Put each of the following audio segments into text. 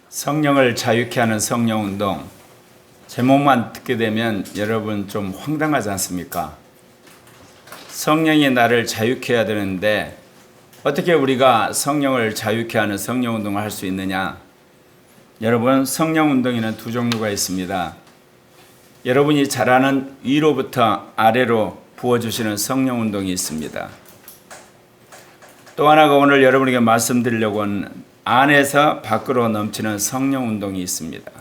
성령을 자유케 하는 성령운동, 제목만 듣게 되면 여러분 좀 황당하지 않습니까? 성령이 나를 자유케 해야 되는데 어떻게 우리가 성령을 자유케 하는 성령운동을 할 수 있느냐? 여러분, 성령운동에는 두 종류가 있습니다. 여러분이 잘 아는 위로부터 아래로 부어주시는 성령운동이 있습니다. 또 하나가 오늘 여러분에게 말씀드리려고 하는 안에서 밖으로 넘치는 성령운동이 있습니다.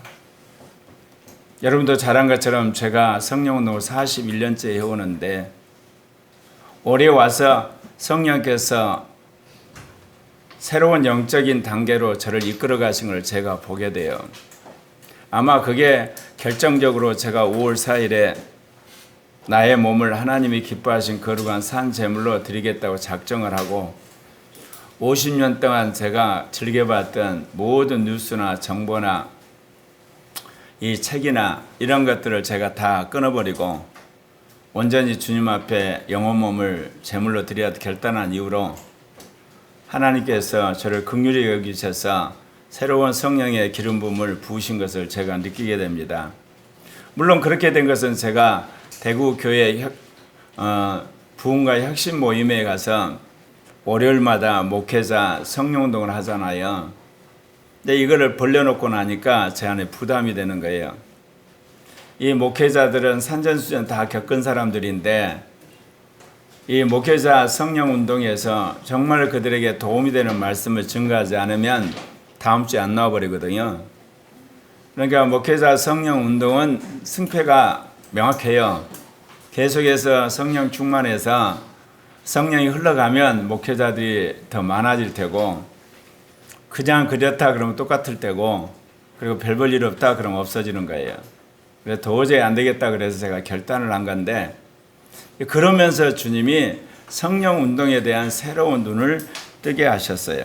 여러분도 잘 안 것처럼 제가 성령운동을 41년째 해오는데 올해 와서 성령께서 새로운 영적인 단계로 저를 이끌어 가신 걸 제가 보게 돼요. 아마 그게 결정적으로 제가 5월 4일에 나의 몸을 하나님이 기뻐하신 거룩한 산 제물로 드리겠다고 작정을 하고 50년 동안 제가 즐겨봤던 모든 뉴스나 정보나 이 책이나 이런 것들을 제가 다 끊어버리고 온전히 주님 앞에 영혼 몸을 제물로 드려야 결단한 이후로 하나님께서 저를 긍휼히 여기셔서 새로운 성령의 기름 부음을 부으신 것을 제가 느끼게 됩니다. 물론 그렇게 된 것은 제가 대구 교회 부흥과 혁신 모임에 가서 월요일마다 목회자 성령운동을 하잖아요. 근데 이거를 벌려놓고 나니까 제 안에 부담이 되는 거예요. 이 목회자들은 산전수전 다 겪은 사람들인데 이 목회자 성령운동에서 정말 그들에게 도움이 되는 말씀을 증거하지 않으면 다음 주에 안 나와버리거든요. 그러니까 목회자 성령운동은 승패가 명확해요. 계속해서 성령 충만해서 성령이 흘러가면 목회자들이 더 많아질 테고 그냥 그렇다 그러면 똑같을 테고 그리고 별 볼 일 없다 그러면 없어지는 거예요. 그래서 도저히 안 되겠다 그래서 제가 결단을 한 건데 그러면서 주님이 성령 운동에 대한 새로운 눈을 뜨게 하셨어요.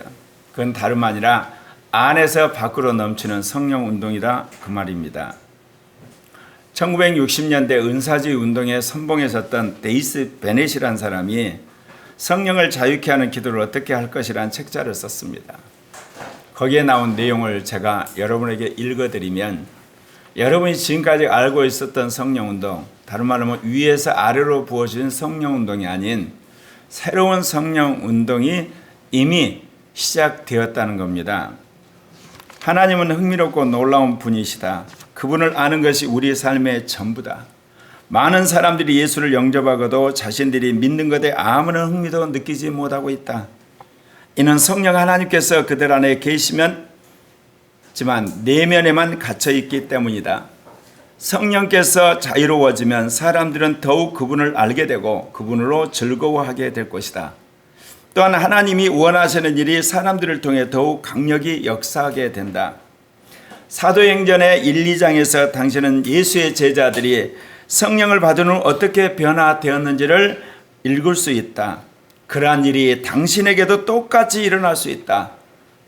그건 다름 아니라 안에서 밖으로 넘치는 성령 운동이다 그 말입니다. 1960년대 은사주의 운동에 선봉에 섰던 데이스 베넷이라는 사람이 성령을 자유케 하는 기도를 어떻게 할 것이라는 책자를 썼습니다. 거기에 나온 내용을 제가 여러분에게 읽어드리면 여러분이 지금까지 알고 있었던 성령운동, 다른 말로 하면 위에서 아래로 부어진 성령운동이 아닌 새로운 성령운동이 이미 시작되었다는 겁니다. 하나님은 흥미롭고 놀라운 분이시다. 그분을 아는 것이 우리의 삶의 전부다. 많은 사람들이 예수를 영접하고도 자신들이 믿는 것에 아무런 흥미도 느끼지 못하고 있다. 이는 성령 하나님께서 그들 안에 계시지만 내면에만 갇혀 있기 때문이다. 성령께서 자유로워지면 사람들은 더욱 그분을 알게 되고 그분으로 즐거워하게 될 것이다. 또한 하나님이 원하시는 일이 사람들을 통해 더욱 강력히 역사하게 된다. 사도행전의 1, 2장에서 당신은 예수의 제자들이 성령을 받은 후 어떻게 변화되었는지를 읽을 수 있다. 그러한 일이 당신에게도 똑같이 일어날 수 있다.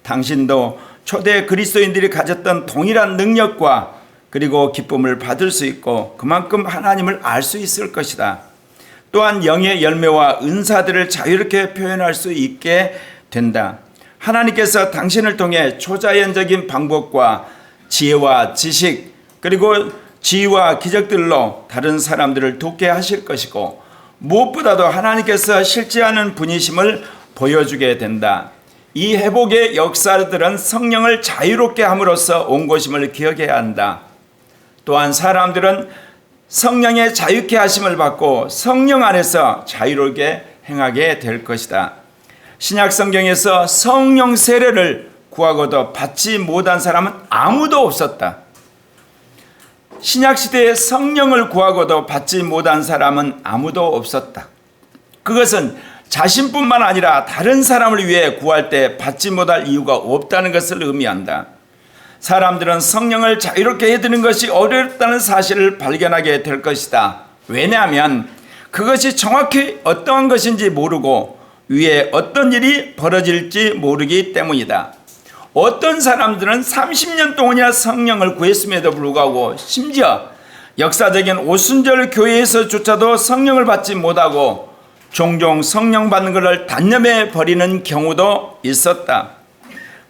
당신도 초대 그리스도인들이 가졌던 동일한 능력과 그리고 기쁨을 받을 수 있고 그만큼 하나님을 알 수 있을 것이다. 또한 영의 열매와 은사들을 자유롭게 표현할 수 있게 된다. 하나님께서 당신을 통해 초자연적인 방법과 지혜와 지식 그리고 지혜와 기적들로 다른 사람들을 돕게 하실 것이고 무엇보다도 하나님께서 실제하는 분이심을 보여주게 된다. 이 회복의 역사들은 성령을 자유롭게 함으로써 온 것임을 기억해야 한다. 또한 사람들은 성령의 자유케 하심을 받고 성령 안에서 자유롭게 행하게 될 것이다. 신약 성경에서 성령 세례를 구하고도 받지 못한 사람은 아무도 없었다. 신약 시대에 성령을 구하고도 받지 못한 사람은 아무도 없었다. 그것은 자신뿐만 아니라 다른 사람을 위해 구할 때 받지 못할 이유가 없다는 것을 의미한다. 사람들은 성령을 자유롭게 해드리는 것이 어렵다는 사실을 발견하게 될 것이다. 왜냐하면 그것이 정확히 어떠한 것인지 모르고 위에 어떤 일이 벌어질지 모르기 때문이다. 어떤 사람들은 30년 동안이나 성령을 구했음에도 불구하고 심지어 역사적인 오순절 교회에서조차도 성령을 받지 못하고 종종 성령 받는 것을 단념해 버리는 경우도 있었다.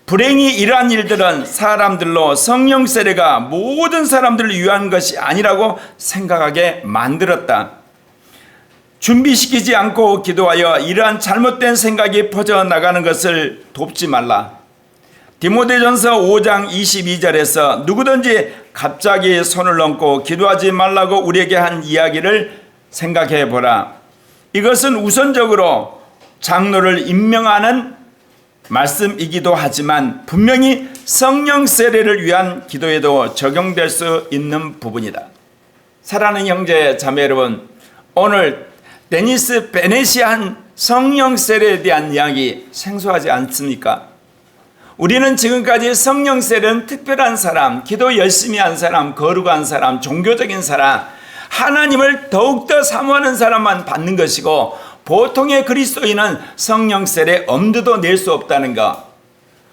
불행히 이러한 일들은 사람들로 성령 세례가 모든 사람들을 위한 것이 아니라고 생각하게 만들었다. 준비시키지 않고 기도하여 이러한 잘못된 생각이 퍼져나가는 것을 돕지 말라. 디모데전서 5장 22절에서 누구든지 갑자기 손을 얹고 기도하지 말라고 우리에게 한 이야기를 생각해 보라. 이것은 우선적으로 장로를 임명하는 말씀이기도 하지만 분명히 성령 세례를 위한 기도에도 적용될 수 있는 부분이다. 사랑하는 형제 자매 여러분, 오늘 데니스 베넷이 한 성령 세례에 대한 이야기 생소하지 않습니까? 우리는 지금까지 성령 세례는 특별한 사람, 기도 열심히 한 사람, 거룩한 사람, 종교적인 사람, 하나님을 더욱더 사모하는 사람만 받는 것이고, 보통의 그리스도인은 성령 세례 엄두도 낼 수 없다는 것,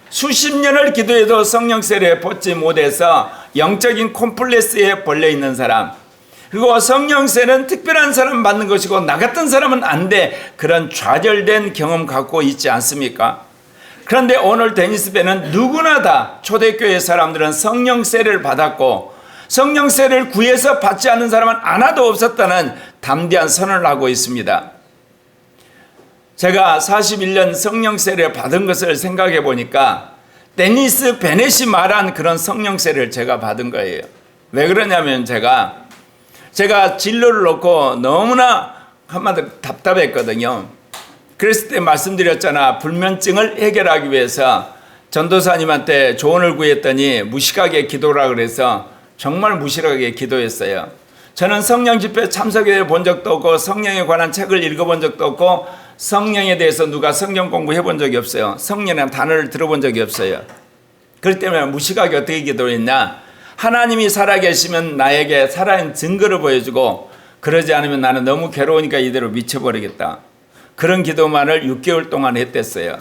수십 년을 기도해도 성령 세례에 받지 못해서 영적인 콤플렉스에 벌려 있는 사람, 그리고 성령 세례는 특별한 사람 받는 것이고 나 같은 사람은 안 돼, 그런 좌절된 경험 갖고 있지 않습니까? 그런데 오늘 데니스배는 누구나 다 초대교회 사람들은 성령 세례를 받았고 성령 세례를 구해서 받지 않는 사람은 하나도 없었다는 담대한 선언을 하고 있습니다. 제가 41년 성령 세례를 받은 것을 생각해 보니까 데니스 베넷이 말한 그런 성령 세례를 제가 받은 거예요. 왜 그러냐면 제가 진로를 놓고 너무나 한마디로 답답했거든요. 그랬을 때 말씀드렸잖아. 불면증을 해결하기 위해서 전도사님한테 조언을 구했더니 무식하게 기도라 그래서 정말 무식하게 기도했어요. 저는 성령 집회 참석해 본 적도 없고 성령에 관한 책을 읽어본 적도 없고 성령에 대해서 누가 성경 공부해 본 적이 없어요. 성령이라는 단어를 들어본 적이 없어요. 그렇기 때문에 무식하게 어떻게 기도했냐. 하나님이 살아계시면 나에게 살아있는 증거를 보여주고 그러지 않으면 나는 너무 괴로우니까 이대로 미쳐버리겠다. 그런 기도만을 6개월 동안 했댔어요.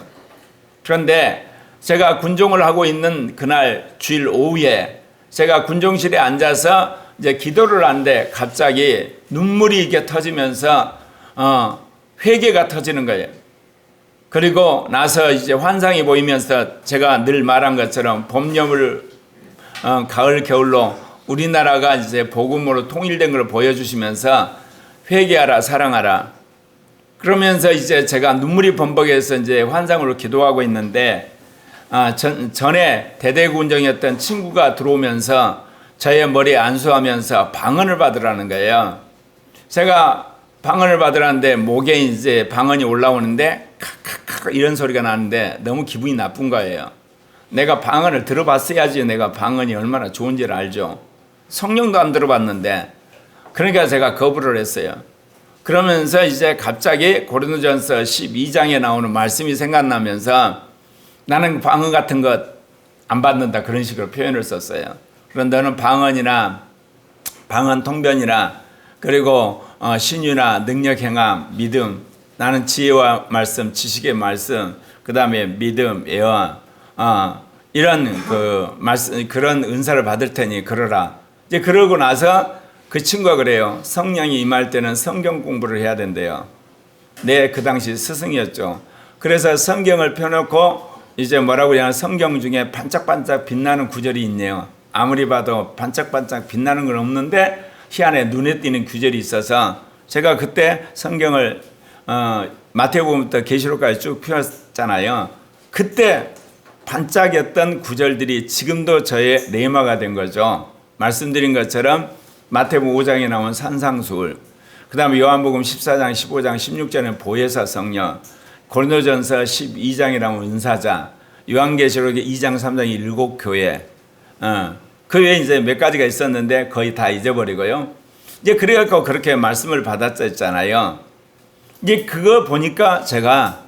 그런데 제가 군종을 하고 있는 그날 주일 오후에 제가 군종실에 앉아서 이제 기도를 하는데 갑자기 눈물이 이렇게 터지면서 회개가 터지는 거예요. 그리고 나서 이제 환상이 보이면서 제가 늘 말한 것처럼 봄, 여름, 가을, 겨울로 우리나라가 이제 복음으로 통일된 걸 보여주시면서 회개하라, 사랑하라. 그러면서 이제 제가 눈물이 범벅해서 이제 환상으로 기도하고 있는데 전에 대대군정이었던 친구가 들어오면서 저의 머리에 안수하면서 방언을 받으라는 거예요. 제가 방언을 받으라는데 목에 이제 방언이 올라오는데 칵칵칵 이런 소리가 나는데 너무 기분이 나쁜 거예요. 내가 방언을 들어봤어야지 내가 방언이 얼마나 좋은지를 알죠. 성령도 안 들어봤는데 그러니까 제가 거부를 했어요. 그러면서 이제 갑자기 고린도전서 12장에 나오는 말씀이 생각나면서 나는 방언 같은 것 안 받는다 그런 식으로 표현을 썼어요. 그럼 너는 방언이나 방언 통변이나 그리고 신유나 능력 행함 믿음 나는 지혜와 말씀 지식의 말씀 그 다음에 믿음 예언 이런 그 말씀 그런 은사를 받을 테니 그러라. 이제 그러고 나서 그 친구가 그래요. 성령이 임할 때는 성경 공부를 해야 된대요. 네, 그 당시 스승이었죠. 그래서 성경을 펴놓고 이제 뭐라고 해야 하나 성경 중에 반짝반짝 빛나는 구절이 있네요. 아무리 봐도 반짝반짝 빛나는 건 없는데 희한해 눈에 띄는 구절이 있어서 제가 그때 성경을 마태복음부터 계시록까지 쭉 펴었잖아요. 그때 반짝였던 구절들이 지금도 저의 레마가 된 거죠. 말씀드린 것처럼 마태복음 5장에 나온 산상수훈, 그 다음에 요한복음 14장, 15장, 16절에 보혜사 성령, 고린도전서 12장에 나온 은사자, 요한계시록 2장, 3장 7교회, 그 외에 이제 몇 가지가 있었는데 거의 다 잊어버리고요. 이제 그래갖고 그렇게 말씀을 받았잖아요. 이제 그거 보니까 제가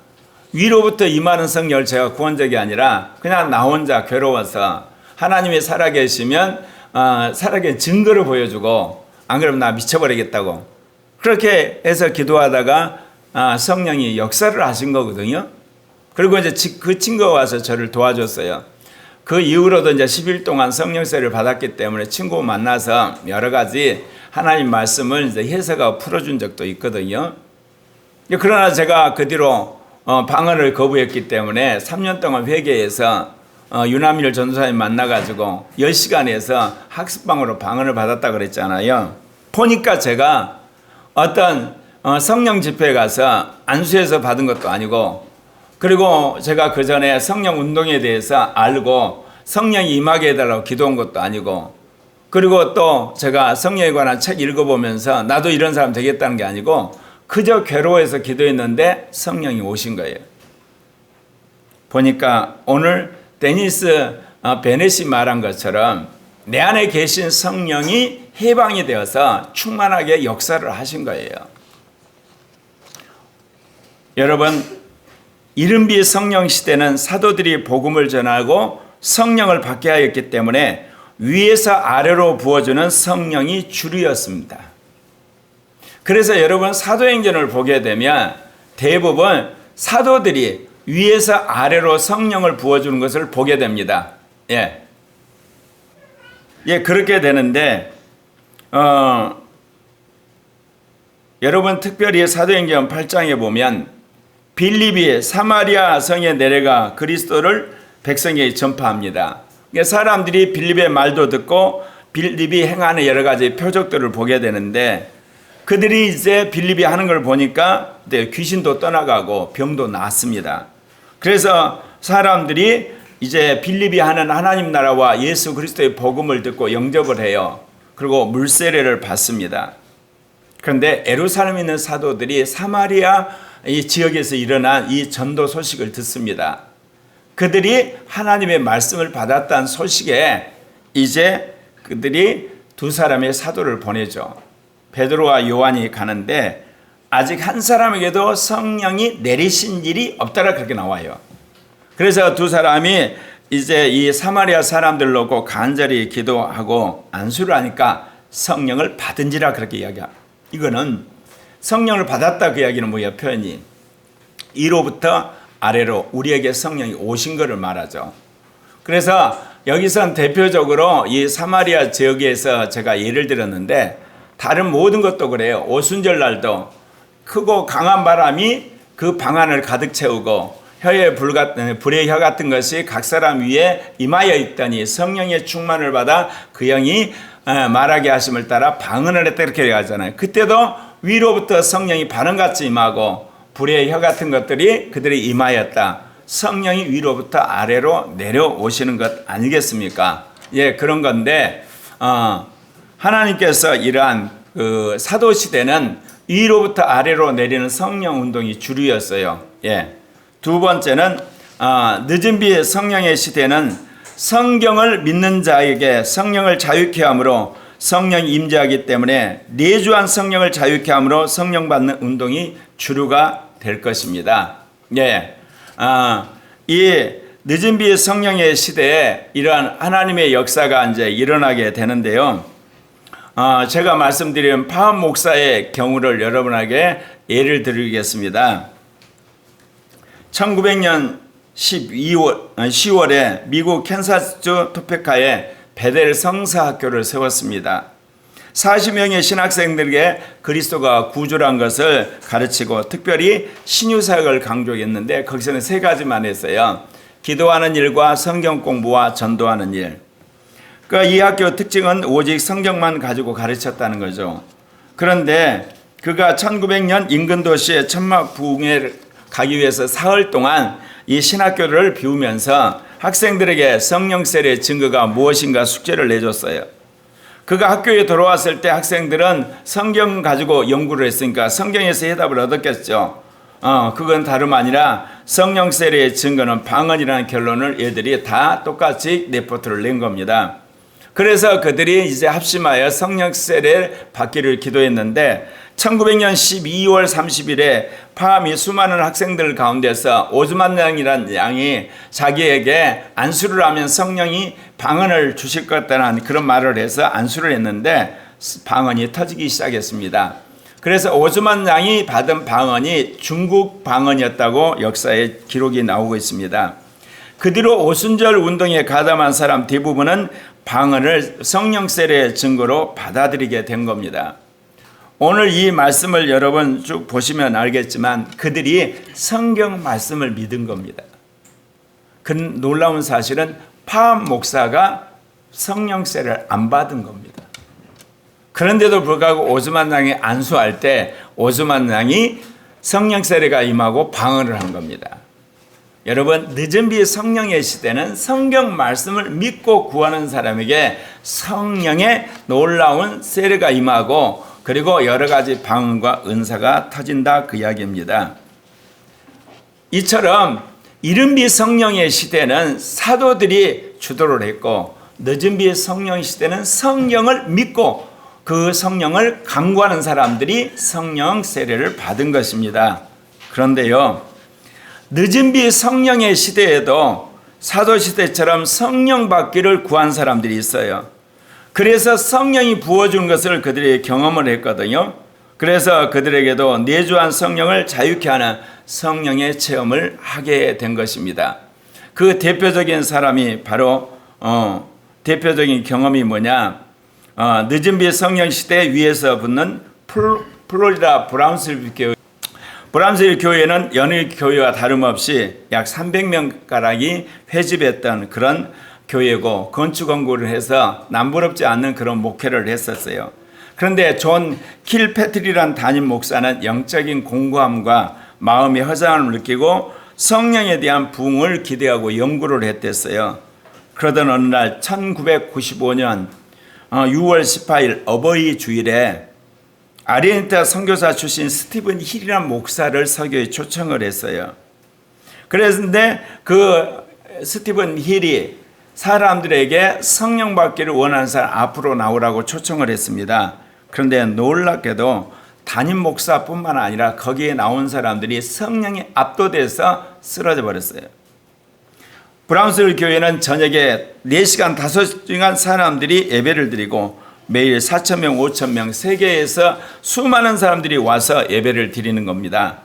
위로부터 임하는 성령을 제가 구한 적이 아니라 그냥 나 혼자 괴로워서 하나님이 살아계시면 살아계신 증거를 보여주고 안 그러면 나 미쳐버리겠다고 그렇게 해서 기도하다가 성령이 역사를 하신 거거든요. 그리고 이제 그 친구가 와서 저를 도와줬어요. 그 이후로도 이제 10일 동안 성령세를 받았기 때문에 친구 만나서 여러 가지 하나님 말씀을 이제 해석하고 풀어준 적도 있거든요. 그러나 제가 그 뒤로 방언을 거부했기 때문에 3년 동안 회개해서 유남일 전도사님 만나가지고 10시간에서 학습방으로 방언을 받았다 그랬잖아요. 보니까 제가 어떤 성령 집회에 가서 안수해서 받은 것도 아니고, 그리고 제가 그 전에 성령 운동에 대해서 알고 성령이 임하게 해달라고 기도한 것도 아니고, 그리고 또 제가 성령에 관한 책 읽어보면서 나도 이런 사람 되겠다는 게 아니고 그저 괴로워해서 기도했는데 성령이 오신 거예요. 보니까 오늘 데니스 베넷이 말한 것처럼 내 안에 계신 성령이 해방이 되어서 충만하게 역사를 하신 거예요. 여러분, 이른비 성령 시대는 사도들이 복음을 전하고 성령을 받게 하였기 때문에 위에서 아래로 부어주는 성령이 주류였습니다. 그래서 여러분 사도행전을 보게 되면 대부분 사도들이 위에서 아래로 성령을 부어주는 것을 보게 됩니다. 예, 그렇게 되는데 여러분 특별히 사도행전 8장에 보면 빌립이 사마리아 성에 내려가 그리스도를 백성에게 전파합니다. 사람들이 빌립의 말도 듣고 빌립이 행하는 여러 가지 표적들을 보게 되는데, 그들이 이제 빌립이 하는 걸 보니까 귀신도 떠나가고 병도 나았습니다. 그래서 사람들이 이제 빌립이 하는 하나님 나라와 예수 그리스도의 복음을 듣고 영접을 해요. 그리고 물세례를 받습니다. 그런데 예루살렘에 있는 사도들이 사마리아 이 지역에서 일어난 이 전도 소식을 듣습니다. 그들이 하나님의 말씀을 받았다는 소식에 이제 그들이 두 사람의 사도를 보내죠. 베드로와 요한이 가는데 아직 한 사람에게도 성령이 내리신 일이 없다라 그렇게 나와요. 그래서 두 사람이 이제 이 사마리아 사람들 놓고 간절히 기도하고 안수를 하니까 성령을 받은지라 그렇게 이야기합니다. 이거는 성령을 받았다 그 이야기는 뭐예요? 표현이 위로부터 아래로 우리에게 성령이 오신 것을 말하죠. 그래서 여기선 대표적으로 이 사마리아 지역에서 제가 예를 들었는데 다른 모든 것도 그래요. 오순절 날도 크고 강한 바람이 그 방 안을 가득 채우고 불의 혀 같은 것이 각 사람 위에 임하여 있더니 성령의 충만을 받아 그 영이 말하게 하심을 따라 방언을 했다 이렇게 얘기하잖아요. 그때도 위로부터 성령이 바람같이 임하고 불의 혀 같은 것들이 그들이 임하였다. 성령이 위로부터 아래로 내려오시는 것 아니겠습니까? 예, 그런 건데 하나님께서 이러한 그 사도 시대는 위로부터 아래로 내리는 성령 운동이 주류였어요. 예. 두 번째는 늦은 비 성령의 시대는 성경을 믿는 자에게 성령을 자유케 함으로 성령이 임재하기 때문에 내주한 성령을 자유케 함으로 성령 받는 운동이 주류가 될 것입니다. 예. 이 늦은 비 성령의 시대에 이러한 하나님의 역사가 이제 일어나게 되는데요. 제가 말씀드린 파업 목사의 경우를 여러분에게 예를 드리겠습니다. 1900년 10월에 미국 캔사스주 토페카에 베델 성사학교를 세웠습니다. 40명의 신학생들에게 그리스도가 구주란 것을 가르치고 특별히 신유사역을 강조했는데 거기서는 세 가지만 했어요. 기도하는 일과 성경 공부와 전도하는 일. 그러니까 이 학교 특징은 오직 성경만 가지고 가르쳤다는 거죠. 그런데 그가 1900년 인근 도시의 천막 부흥에 가기 위해서 사흘 동안 이 신학교를 비우면서 학생들에게 성령 세례의 증거가 무엇인가 숙제를 내줬어요. 그가 학교에 돌아왔을 때 학생들은 성경 가지고 연구를 했으니까 성경에서 해답을 얻었겠죠. 그건 다름 아니라 성령 세례의 증거는 방언이라는 결론을 얘들이 다 똑같이 레포트를 낸 겁니다. 그래서 그들이 이제 합심하여 성령 세례를 받기를 기도했는데 1900년 12월 30일에 파암이 수많은 학생들 가운데서 오즈만 양이라는 양이 자기에게 안수를 하면 성령이 방언을 주실 것 같다는 그런 말을 해서 안수를 했는데 방언이 터지기 시작했습니다. 그래서 오즈만 양이 받은 방언이 중국 방언이었다고 역사에 기록이 나오고 있습니다. 그 뒤로 오순절 운동에 가담한 사람 대부분은 방언을 성령 세례의 증거로 받아들이게 된 겁니다. 오늘 이 말씀을 여러분 쭉 보시면 알겠지만 그들이 성경 말씀을 믿은 겁니다. 그 놀라운 사실은 파암 목사가 성령세를 안 받은 겁니다. 그런데도 불구하고 오스만 장이 안수할 때 오스만 장이 성령 세례가 임하고 방언을 한 겁니다. 여러분, 늦은 비 성령의 시대는 성경 말씀을 믿고 구하는 사람에게 성령의 놀라운 세례가 임하고 그리고 여러 가지 방언과 은사가 터진다 그 이야기입니다. 이처럼 이른 비 성령의 시대는 사도들이 주도를 했고 늦은 비 성령 시대는 성령을 믿고 그 성령을 간구하는 사람들이 성령 세례를 받은 것입니다. 그런데요, 늦은 비 성령의 시대에도 사도시대처럼 성령 받기를 구한 사람들이 있어요. 그래서 성령이 부어주는 것을 그들이 경험을 했거든요. 그래서 그들에게도 내주한 성령을 자유케 하는 성령의 체험을 하게 된 것입니다. 그 대표적인 사람이 바로 대표적인 경험이 뭐냐, 늦은 비 성령 시대 위에서 붙는 플로리다 브라운스빌 교회. 브라운스빌 교회는 연일 교회와 다름없이 약 300명가량이 회집했던 그런 교회고 건축 연구를 해서 남부럽지 않는 그런 목회를 했었어요. 그런데 존 킬패트리라는 담임 목사는 영적인 공고함과 마음의 허장함을 느끼고 성령에 대한 부흥을 기대하고 연구를 했댔어요. 그러던 어느 날 1995년 6월 18일 어버이 주일에 아리엔타 선교사 출신 스티븐 힐이라는 목사를 설교에 초청을 했어요. 그랬는데 그 스티븐 힐이 사람들에게 성령 받기를 원하는 사람 앞으로 나오라고 초청을 했습니다. 그런데 놀랍게도 담임 목사뿐만 아니라 거기에 나온 사람들이 성령에 압도돼서 쓰러져 버렸어요. 브라운스빌 교회는 저녁에 4시간 5시간 사람들이 예배를 드리고 매일 4,000명 5,000명 세계에서 수많은 사람들이 와서 예배를 드리는 겁니다.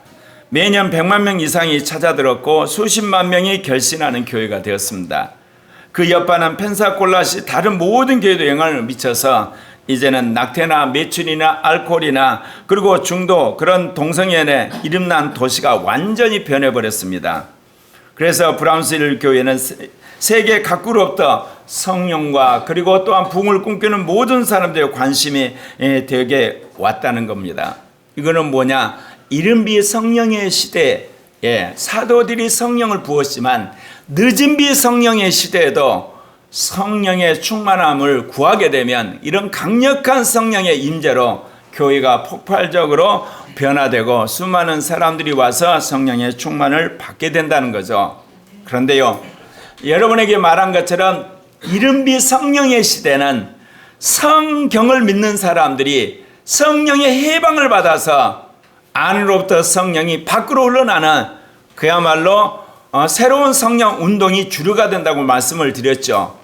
매년 100만 명 이상이 찾아들었고 수십만 명이 결신하는 교회가 되었습니다. 그 여파는 펜사콜라시 다른 모든 교회도 영향을 미쳐서 이제는 낙태나 매춘이나 알코올이나 그리고 중도 그런 동성연애 이름난 도시가 완전히 변해버렸습니다. 그래서 브라운스빌 교회는 세계 각구로부터 성령과 그리고 또한 부흥을 꿈꾸는 모든 사람들의 관심이 되게 왔다는 겁니다. 이거는 뭐냐? 이른 비 성령의 시대에 사도들이 성령을 부었지만 늦은 비 성령의 시대에도 성령의 충만함을 구하게 되면 이런 강력한 성령의 임재로 교회가 폭발적으로 변화되고 수많은 사람들이 와서 성령의 충만을 받게 된다는 거죠. 그런데요, 여러분에게 말한 것처럼 이른 비 성령의 시대는 성경을 믿는 사람들이 성령의 해방을 받아서 안으로부터 성령이 밖으로 흘러나는 그야말로 새로운 성령 운동이 주류가 된다고 말씀을 드렸죠.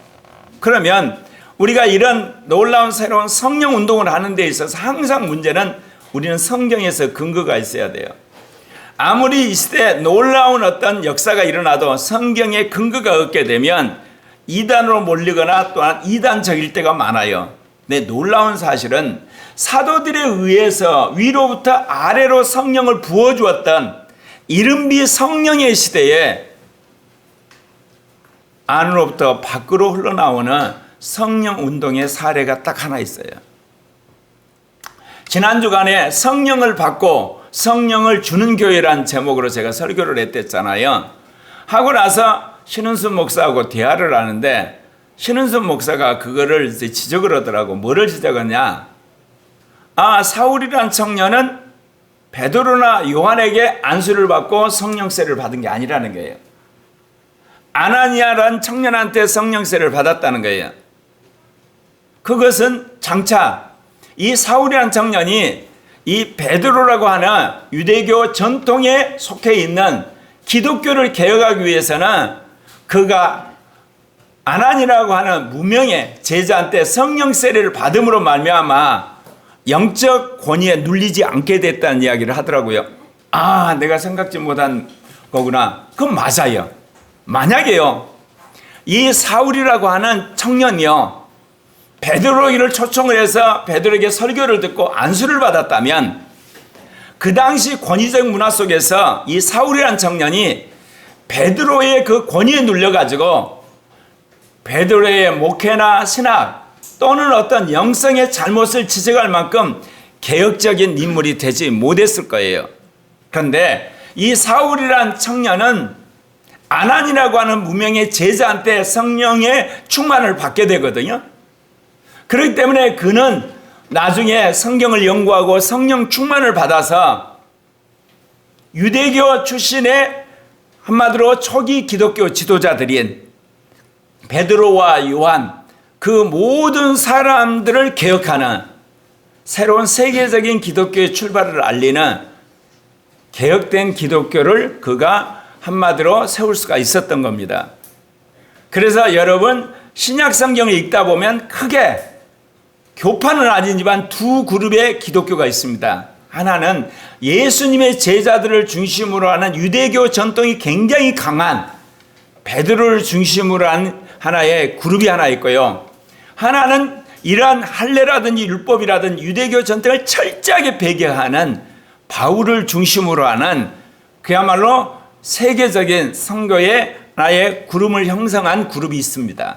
그러면 우리가 이런 놀라운 새로운 성령 운동을 하는 데 있어서 항상 문제는 우리는 성경에서 근거가 있어야 돼요. 아무리 이 시대에 놀라운 어떤 역사가 일어나도 성경에 근거가 없게 되면 이단으로 몰리거나 또한 이단적일 때가 많아요. 근데 놀라운 사실은 사도들에 의해서 위로부터 아래로 성령을 부어주었던 이른 비 성령의 시대에 안으로부터 밖으로 흘러나오는 성령 운동의 사례가 딱 하나 있어요. 지난 주간에 성령을 받고 성령을 주는 교회란 제목으로 제가 설교를 했댔잖아요. 하고 나서 신은순 목사하고 대화를 하는데 신은순 목사가 그거를 이제 지적을 하더라고. 뭐를 지적하냐? 사울이란 청년은 베드로나 요한에게 안수를 받고 성령세를 받은 게 아니라는 거예요. 아나니아란 청년한테 성령세를 받았다는 거예요. 그것은 장차 이 사울이란 청년이 이 베드로라고 하는 유대교 전통에 속해 있는 기독교를 개혁하기 위해서는 그가 아나니라고 하는 무명의 제자한테 성령 세례를 받음으로 말미암아 영적 권위에 눌리지 않게 됐다는 이야기를 하더라고요. 내가 생각지 못한 거구나. 그건 맞아요. 만약에요, 이 사울이라고 하는 청년이요 베드로에게 초청을 해서 베드로에게 설교를 듣고 안수를 받았다면 그 당시 권위적 문화 속에서 이 사울이라는 청년이 베드로의 그 권위에 눌려가지고 베드로의 목회나 신학 또는 어떤 영성의 잘못을 지적할 만큼 개혁적인 인물이 되지 못했을 거예요. 그런데 이 사울이란 청년은 아난이라고 하는 무명의 제자한테 성령의 충만을 받게 되거든요. 그렇기 때문에 그는 나중에 성경을 연구하고 성령 충만을 받아서 유대교 출신의 한마디로 초기 기독교 지도자들인 베드로와 요한, 그 모든 사람들을 개혁하는 새로운 세계적인 기독교의 출발을 알리는 개혁된 기독교를 그가 한마디로 세울 수가 있었던 겁니다. 그래서 여러분 신약 성경을 읽다 보면 크게 교파는 아니지만 두 그룹의 기독교가 있습니다. 하나는 예수님의 제자들을 중심으로 하는 유대교 전통이 굉장히 강한 베드로를 중심으로 한 하나의 그룹이 하나 있고요. 하나는 이러한 할례라든지 율법이라든지 유대교 전통을 철저하게 배격하는 바울을 중심으로 하는 그야말로 세계적인 선교의 하나의 그룹을 형성한 그룹이 있습니다.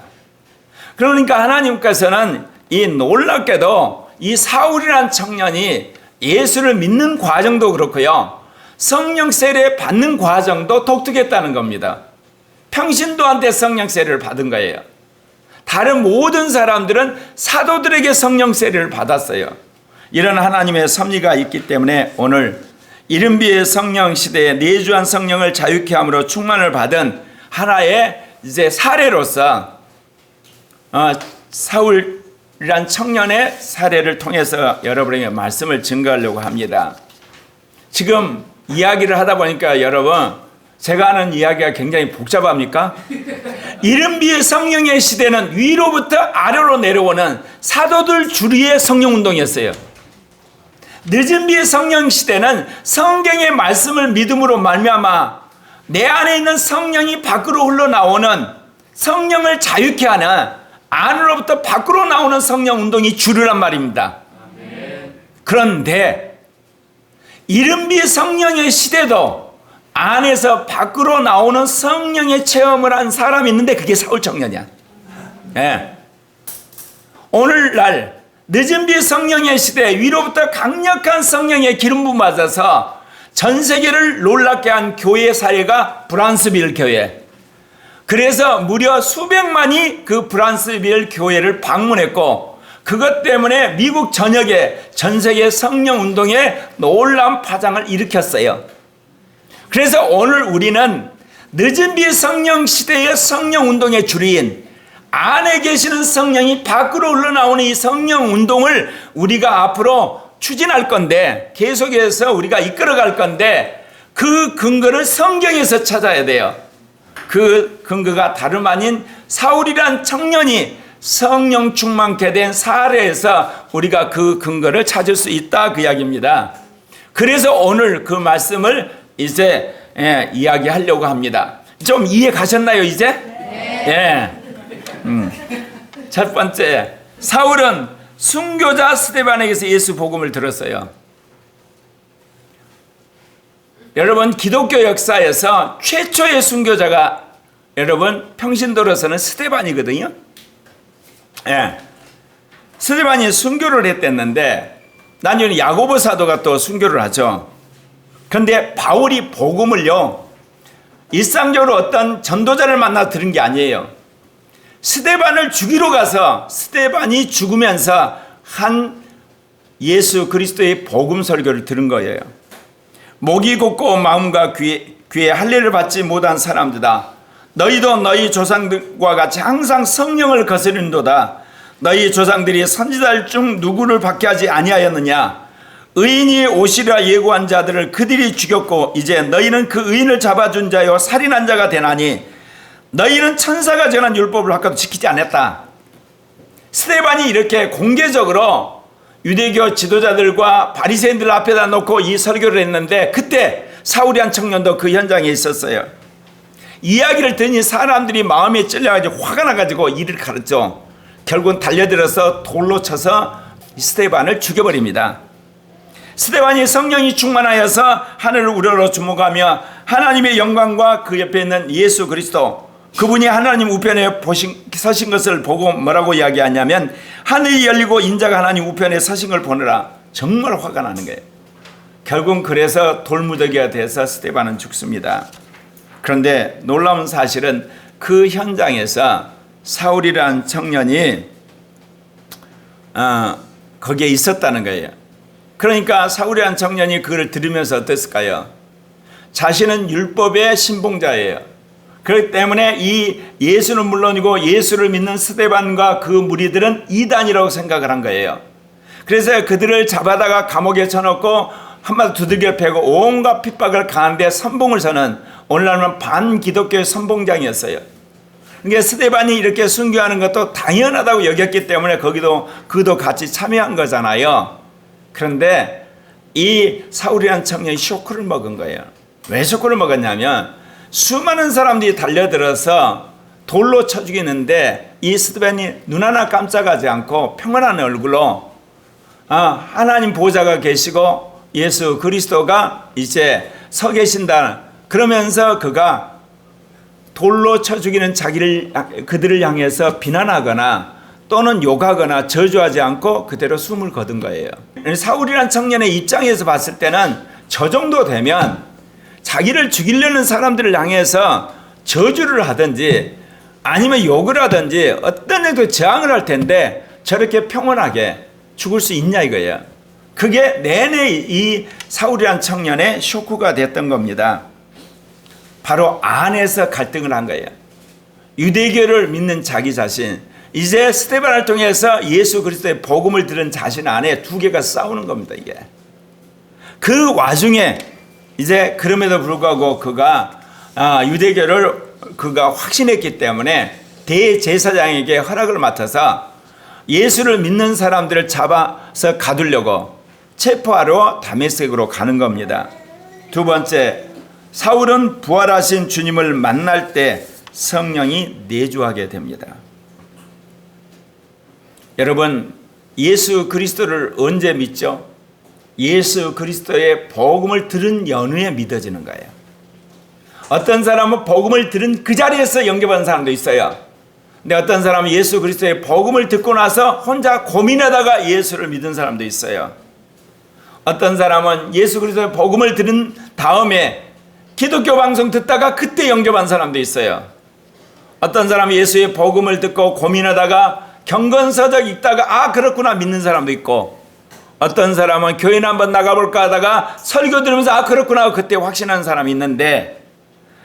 그러니까 하나님께서는 이 놀랍게도 이 사울이라는 청년이 예수를 믿는 과정도 그렇고요. 성령 세례 받는 과정도 독특했다는 겁니다. 평신도한테 성령 세례를 받은 거예요. 다른 모든 사람들은 사도들에게 성령 세례를 받았어요. 이런 하나님의 섭리가 있기 때문에 오늘 이른비의 성령 시대에 내주한 성령을 자유케 함으로 충만을 받은 하나의 이제 사례로서 사울이란 청년의 사례를 통해서 여러분에게 말씀을 증거하려고 합니다. 지금 이야기를 하다 보니까 여러분 제가 하는 이야기가 굉장히 복잡합니까? 이른비의 성령의 시대는 위로부터 아래로 내려오는 사도들 주류의 성령운동이었어요. 늦은비의 성령 시대는 성경의 말씀을 믿음으로 말미암아 내 안에 있는 성령이 밖으로 흘러나오는 성령을 자유케 하는 안으로부터 밖으로 나오는 성령운동이 주류란 말입니다. 그런데 이른비 성령의 시대도 안에서 밖으로 나오는 성령의 체험을 한 사람이 있는데 그게 사울 청년이야. 네. 오늘날 늦은비 성령의 시대 위로부터 강력한 성령의 기름 부음 받아서 전 세계를 놀랍게 한 교회 사례가 브란스빌 교회. 그래서 무려 수백만이 그 브란스빌 교회를 방문했고 그것 때문에 미국 전역에 전 세계 성령 운동에 놀라운 파장을 일으켰어요. 그래서 오늘 우리는 늦은비 성령 시대의 성령 운동의 주류인 안에 계시는 성령이 밖으로 흘러나오는 이 성령 운동을 우리가 앞으로 추진할 건데 계속해서 우리가 이끌어갈 건데 그 근거를 성경에서 찾아야 돼요. 그 근거가 다름 아닌 사울이란 청년이 성령 충만케 된 사례에서 우리가 그 근거를 찾을 수 있다 그 이야기입니다. 그래서 오늘 그 말씀을 이제 이야기하려고 합니다. 좀 이해 가셨나요 이제? 네. 첫 번째, 사울은 순교자 스데반에게서 예수 복음을 들었어요. 여러분 기독교 역사에서 최초의 순교자가 여러분 평신도로서는 스데반이거든요. 예. 스데반이 순교를 했댔는데 나중에 야고보 사도가 또 순교를 하죠. 그런데 바울이 복음을요 일상적으로 어떤 전도자를 만나 들은 게 아니에요. 스데반을 죽이러 가서 스데반이 죽으면서 한 예수 그리스도의 복음 설교를 들은 거예요. 목이 곧고 마음과 귀에 할례를 받지 못한 사람들아, 너희도 너희 조상들과 같이 항상 성령을 거스르는도다. 너희 조상들이 선지자들 중 누구를 박해하지 아니하였느냐? 의인이 오시리라 예고한 자들을 그들이 죽였고 이제 너희는 그 의인을 잡아준 자요 살인한 자가 되나니 너희는 천사가 전한 율법을 아까도 지키지 않았다. 스데반이 이렇게 공개적으로 유대교 지도자들과 바리새인들 앞에다 놓고 이 설교를 했는데 그때 사울이란 청년도 그 현장에 있었어요. 이야기를 듣니 사람들이 마음에 찔려가지고 화가 나가지고 이를 가르쳐 결국은 달려들어서 돌로 쳐서 스데반을 죽여버립니다. 스데반이 성령이 충만하여서 하늘을 우러러 주목하며 하나님의 영광과 그 옆에 있는 예수 그리스도, 그분이 하나님 우편에 서신 것을 보고 뭐라고 이야기하냐면 하늘이 열리고 인자가 하나님 우편에 서신 걸 보느라 정말 화가 나는 거예요. 결국 그래서 돌무더기가 돼서 스데반은 죽습니다. 그런데 놀라운 사실은 그 현장에서 사울이라는 청년이 거기에 있었다는 거예요. 그러니까 사울이라는 청년이 그걸 들으면서 어땠을까요? 자신은 율법의 신봉자예요. 그렇기 때문에 이 예수는 물론이고 예수를 믿는 스데반과 그 무리들은 이단이라고 생각을 한 거예요. 그래서 그들을 잡아다가 감옥에 쳐넣고 한마디 두들겨 패고 온갖 핍박을 가하는데 선봉을 서는, 오늘날은 반기독교의 선봉장이었어요. 그러니까 스데반이 이렇게 순교하는 것도 당연하다고 여겼기 때문에 그도 같이 참여한 거잖아요. 그런데 이 사울이라는 청년이 쇼크를 먹은 거예요. 왜 쇼크를 먹었냐면 수많은 사람들이 달려들어서 돌로 쳐 죽이는데 이 스데반이 눈 하나 깜짝하지 않고 평온한 얼굴로 하나님 보좌가 계시고 예수 그리스도가 이제 서 계신다 그러면서 그가 돌로 쳐 죽이는 그들을 향해서 비난하거나 또는 욕하거나 저주하지 않고 그대로 숨을 거둔 거예요. 사울이란 청년의 입장에서 봤을 때는 저 정도 되면 자기를 죽이려는 사람들을 향해서 저주를 하든지 아니면 욕을 하든지 어떤 애도 저항을 할 텐데 저렇게 평온하게 죽을 수 있냐 이거예요. 그게 내내 이 사울이란 청년의 쇼크가 됐던 겁니다. 바로 안에서 갈등을 한 거예요. 유대교를 믿는 자기 자신, 이제 스데반을 통해서 예수 그리스도의 복음을 들은 자신 안에 두 개가 싸우는 겁니다. 이게 그 와중에 이제 그럼에도 불구하고 그가 유대교를 그가 확신했기 때문에 대제사장에게 허락을 맡아서 예수를 믿는 사람들을 잡아서 가두려고 체포하러 다메섹으로 가는 겁니다. 두 번째, 사울은 부활하신 주님을 만날 때 성령이 내주하게 됩니다. 여러분, 예수 그리스도를 언제 믿죠? 예수 그리스도의 복음을 들은 연후에 믿어지는 거예요. 어떤 사람은 복음을 들은 그 자리에서 영접한 사람도 있어요. 근데 어떤 사람은 예수 그리스도의 복음을 듣고 나서 혼자 고민하다가 예수를 믿은 사람도 있어요. 어떤 사람은 예수 그리스도의 복음을 들은 다음에 기독교 방송 듣다가 그때 영접한 사람도 있어요. 어떤 사람은 예수의 복음을 듣고 고민하다가 경건서적 읽다가 그렇구나 믿는 사람도 있고, 어떤 사람은 교회나 한번 나가볼까 하다가 설교 들으면서 그렇구나 하고 그때 확신한 사람이 있는데,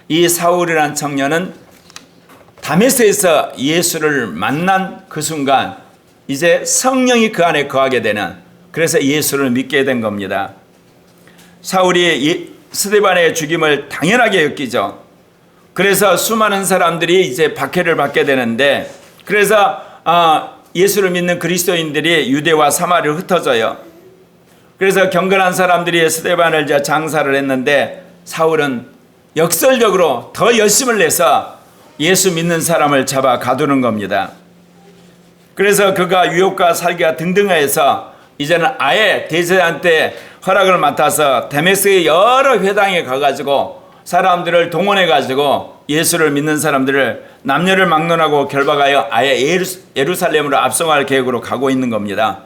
이 사울이라는 청년은 다메섹에서 예수를 만난 그 순간 이제 성령이 그 안에 거하게 되는, 그래서 예수를 믿게 된 겁니다. 사울이 스데반의 죽임을 당연하게 여기죠. 그래서 수많은 사람들이 이제 박해를 받게 되는데, 그래서 예수를 믿는 그리스도인들이 유대와 사마리아로 흩어져요. 그래서 경건한 사람들이 스데반을 장사를 했는데 사울은 역설적으로 더 열심을 내서 예수 믿는 사람을 잡아 가두는 겁니다. 그래서 그가 유혹과 살기가 등등해서 이제는 아예 대제사장한테 허락을 맡아서 다메섹의 여러 회당에 가가지고 사람들을 동원해가지고 예수를 믿는 사람들을 남녀를 막론하고 결박하여 아예 예루살렘으로 압송할 계획으로 가고 있는 겁니다.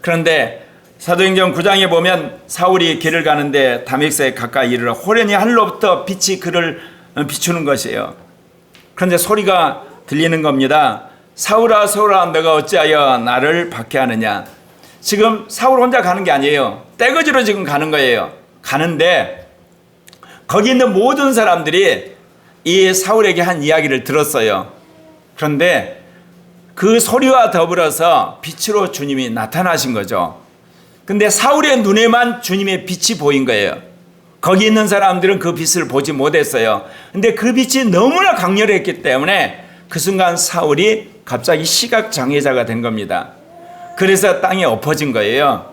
그런데 사도행전 9장에 보면 사울이 길을 가는데 다메섹에 가까이 이르러 호련히 하늘로부터 빛이 그를 비추는 것이에요. 그런데 소리가 들리는 겁니다. 사울아 사울아 너가 어찌하여 나를 박해하느냐. 지금 사울 혼자 가는 게 아니에요. 떼거지로 지금 가는 거예요. 가는데 거기 있는 모든 사람들이 이 사울에게 한 이야기를 들었어요. 그런데 그 소리와 더불어서 빛으로 주님이 나타나신 거죠. 근데 사울의 눈에만 주님의 빛이 보인 거예요. 거기 있는 사람들은 그 빛을 보지 못했어요. 근데 그 빛이 너무나 강렬했기 때문에 그 순간 사울이 갑자기 시각장애자가 된 겁니다. 그래서 땅에 엎어진 거예요.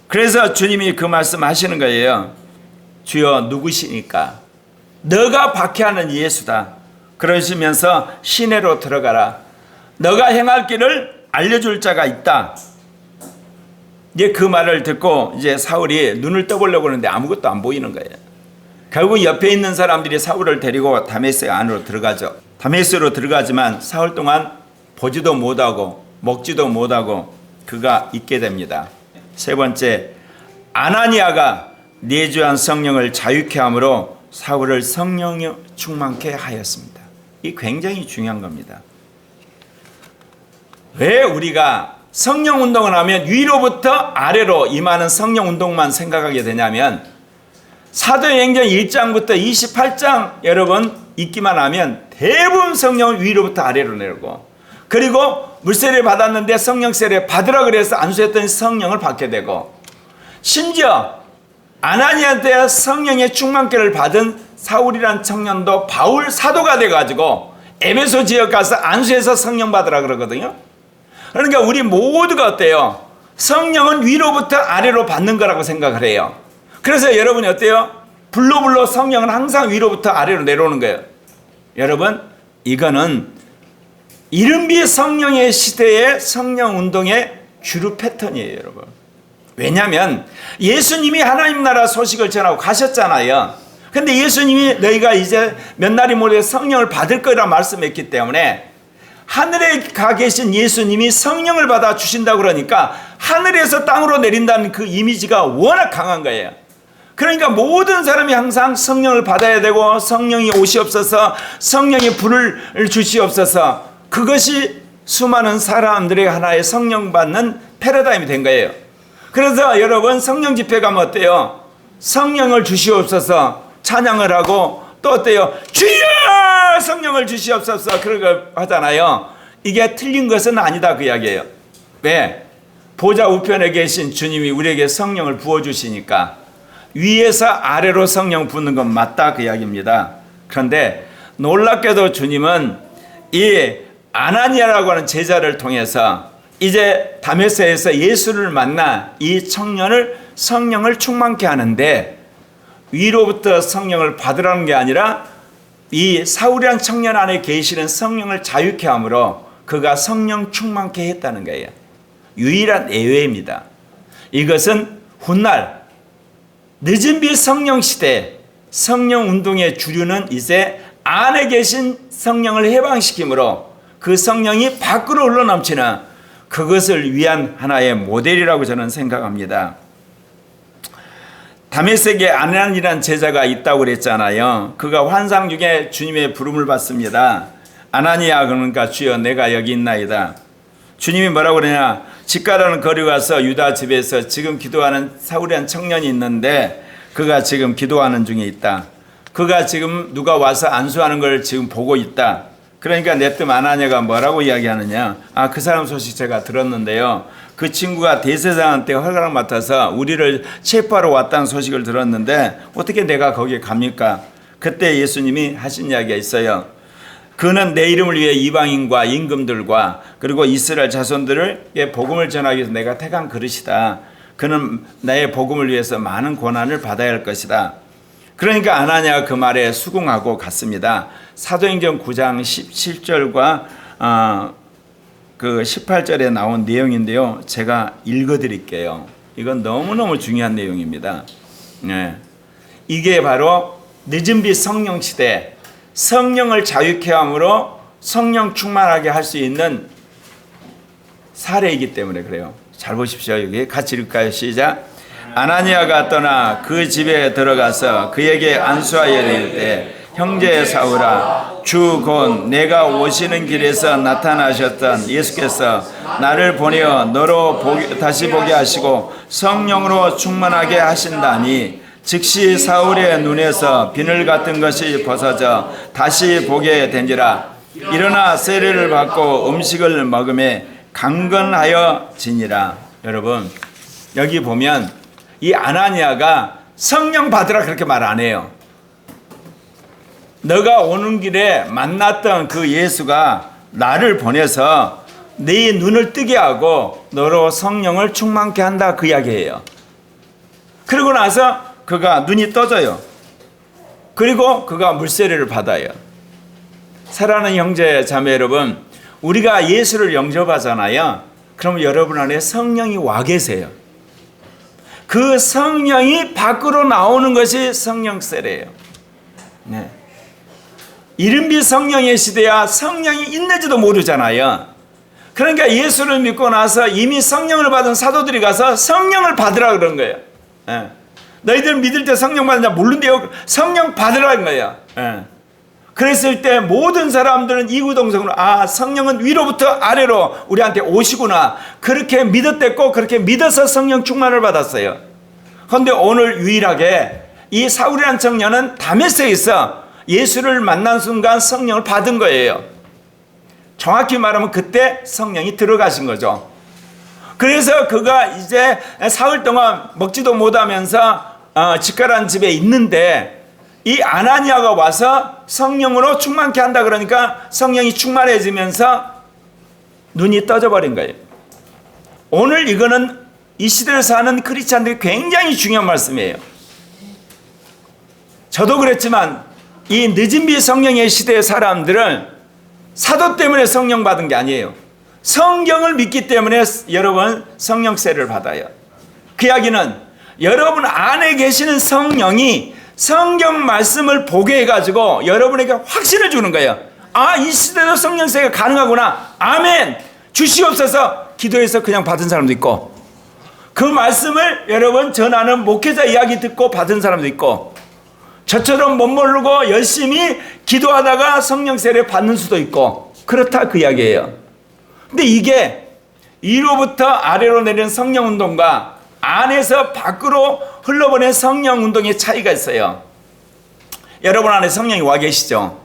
그래서 주님이 그 말씀 하시는 거예요. 주여 누구시니까? 너가 박해하는 예수다. 그러시면서 시내로 들어가라. 너가 행할 길을 알려줄 자가 있다. 이제 그 말을 듣고 이제 사울이 눈을 떠보려고 하는데 아무것도 안 보이는 거예요. 결국 옆에 있는 사람들이 사울을 데리고 다메섹 안으로 들어가죠. 다메섹으로 들어가지만 사흘 동안 보지도 못하고 먹지도 못하고 그가 있게 됩니다. 세 번째, 아나니아가 내주한 성령을 자유케 함으로 사울을 성령이 충만케 하였습니다. 이 굉장히 중요한 겁니다. 왜 우리가 성령 운동을 하면 위로부터 아래로 임하는 성령 운동만 생각하게 되냐면, 사도행전 1장부터 28장 여러분 읽기만 하면 대부분 성령을 위로부터 아래로 내리고, 그리고 물세례 받았는데 성령 세례 받으라 그래서 안수했더니 성령을 받게 되고, 심지어 아나니아한테 성령의 충만케를 받은 사울이란 청년도 바울 사도가 돼가지고 에베소 지역 가서 안수해서 성령 받으라 그러거든요. 그러니까 우리 모두가 어때요? 성령은 위로부터 아래로 받는 거라고 생각을 해요. 그래서 여러분이 어때요? 불로 성령은 항상 위로부터 아래로 내려오는 거예요. 여러분, 이거는 이른비 성령의 시대의 성령 운동의 주류 패턴이에요, 여러분. 왜냐하면 예수님이 하나님 나라 소식을 전하고 가셨잖아요. 근데 예수님이 너희가 이제 몇 날이 모레 성령을 받을 거라 말씀했기 때문에, 하늘에 가 계신 예수님이 성령을 받아 주신다고 그러니까 하늘에서 땅으로 내린다는 그 이미지가 워낙 강한 거예요. 그러니까 모든 사람이 항상 성령을 받아야 되고, 성령이 오시옵소서, 성령의 불을 주시옵소서, 그것이 수많은 사람들의 하나의 성령 받는 패러다임이 된 거예요. 그래서 여러분, 성령 집회 가면 어때요? 성령을 주시옵소서 찬양을 하고, 또 어때요? 주여 성령을 주시옵소서 그러고 하잖아요. 이게 틀린 것은 아니다 그 이야기예요. 왜? 보좌 우편에 계신 주님이 우리에게 성령을 부어주시니까 위에서 아래로 성령 붓는 건 맞다 그 이야기입니다. 그런데 놀랍게도 주님은 이 아나니아라고 하는 제자를 통해서 이제 다메섹에서 예수를 만나 이 청년을 성령을 충만케 하는데, 위로부터 성령을 받으라는 게 아니라 이 사울이라는 청년 안에 계시는 성령을 자유케 함으로 그가 성령 충만케 했다는 거예요. 유일한 예외입니다. 이것은 훗날 늦은 비 성령 시대 성령 운동의 주류는 이제 안에 계신 성령을 해방시킴으로 그 성령이 밖으로 흘러넘치는 그것을 위한 하나의 모델이라고 저는 생각합니다. 다메섹에 아나니아라는 제자가 있다고 그랬잖아요. 그가 환상 중에 주님의 부름을 받습니다. 아나니아, 그러니까 주여 내가 여기 있나이다. 주님이 뭐라고 그러냐? 집가라는 거리 가서 유다 집에서 지금 기도하는 사울이라는 청년이 있는데 그가 지금 기도하는 중에 있다. 그가 지금 누가 와서 안수하는 걸 지금 보고 있다. 그러니까 내뜸 아나니아가 뭐라고 이야기하느냐? 그 사람 소식 제가 들었는데요. 그 친구가 대제사장한테 허락을 맡아서 우리를 체포하러 왔다는 소식을 들었는데 어떻게 내가 거기에 갑니까? 그때 예수님이 하신 이야기가 있어요. 그는 내 이름을 위해 이방인과 임금들과 그리고 이스라엘 자손들에게 복음을 전하기 위해서 내가 택한 그릇이다. 그는 나의 복음을 위해서 많은 고난을 받아야 할 것이다. 그러니까 아나니아가 그 말에 수긍하고 갔습니다. 사도행전 9장 17절과 그 18절에 나온 내용인데요. 제가 읽어드릴게요. 이건 너무너무 중요한 내용입니다. 네. 이게 바로 늦은 비 성령 시대 성령을 자유케 함으로 성령 충만하게 할 수 있는 사례이기 때문에 그래요. 잘 보십시오. 여기 같이 읽을까요? 시작. 아나니아가 떠나 그 집에 들어가서 그에게 안수하여 이를 때 형제 사울아, 주 곧 내가 오시는 길에서 나타나셨던 예수께서 나를 보내어 너로 다시 보게 하시고 성령으로 충만하게 하신다니, 즉시 사울의 눈에서 비늘 같은 것이 벗어져 다시 보게 된지라. 일어나 세례를 받고 음식을 먹음에 강건하여 지니라. 여러분, 여기 보면 이 아나니아가 성령 받으라 그렇게 말 안 해요. 너가 오는 길에 만났던 그 예수가 나를 보내서 네 눈을 뜨게 하고 너로 성령을 충만케 한다 그 이야기예요. 그러고 나서 그가 눈이 떠져요. 그리고 그가 물세례를 받아요. 사랑하는 형제 자매 여러분, 우리가 예수를 영접하잖아요. 그럼 여러분 안에 성령이 와 계세요. 그 성령이 밖으로 나오는 것이 성령 세례예요. 네. 이른비 성령의 시대야 성령이 있는지도 모르잖아요. 그러니까 예수를 믿고 나서 이미 성령을 받은 사도들이 가서 성령을 받으라 그런 거예요. 예. 너희들 믿을 때 성령 받느냐 모른대요. 성령 받으라는 거예요. 예. 그랬을 때 모든 사람들은 이구동성으로 성령은 위로부터 아래로 우리한테 오시구나 그렇게 믿었댔고 그렇게 믿어서 성령 충만을 받았어요. 그런데 오늘 유일하게 이 사울이라는 청년은 다메섹에서 예수를 만난 순간 성령을 받은 거예요. 정확히 말하면 그때 성령이 들어가신 거죠. 그래서 그가 이제 사흘 동안 먹지도 못하면서 직가라는 집에 있는데 이 아나니아가 와서 성령으로 충만케 한다 그러니까 성령이 충만해지면서 눈이 떠져버린 거예요. 오늘 이거는 이 시대를 사는 크리스찬들이 굉장히 중요한 말씀이에요. 저도 그랬지만 이 늦은 비 성령의 시대의 사람들은 사도 때문에 성령 받은 게 아니에요. 성경을 믿기 때문에 여러분 성령세를 받아요. 그 이야기는 여러분 안에 계시는 성령이 성경 말씀을 보게 해가지고 여러분에게 확신을 주는 거예요. 이 시대도 성령세가 가능하구나. 아멘. 주시옵소서. 기도해서 그냥 받은 사람도 있고 그 말씀을 여러분 전하는 목회자 이야기 듣고 받은 사람도 있고 저처럼 못 모르고 열심히 기도하다가 성령세를 받는 수도 있고 그렇다 그 이야기예요. 근데 이게 위로부터 아래로 내리는 성령운동과 안에서 밖으로 흘러보낸 성령운동의 차이가 있어요. 여러분 안에 성령이 와 계시죠?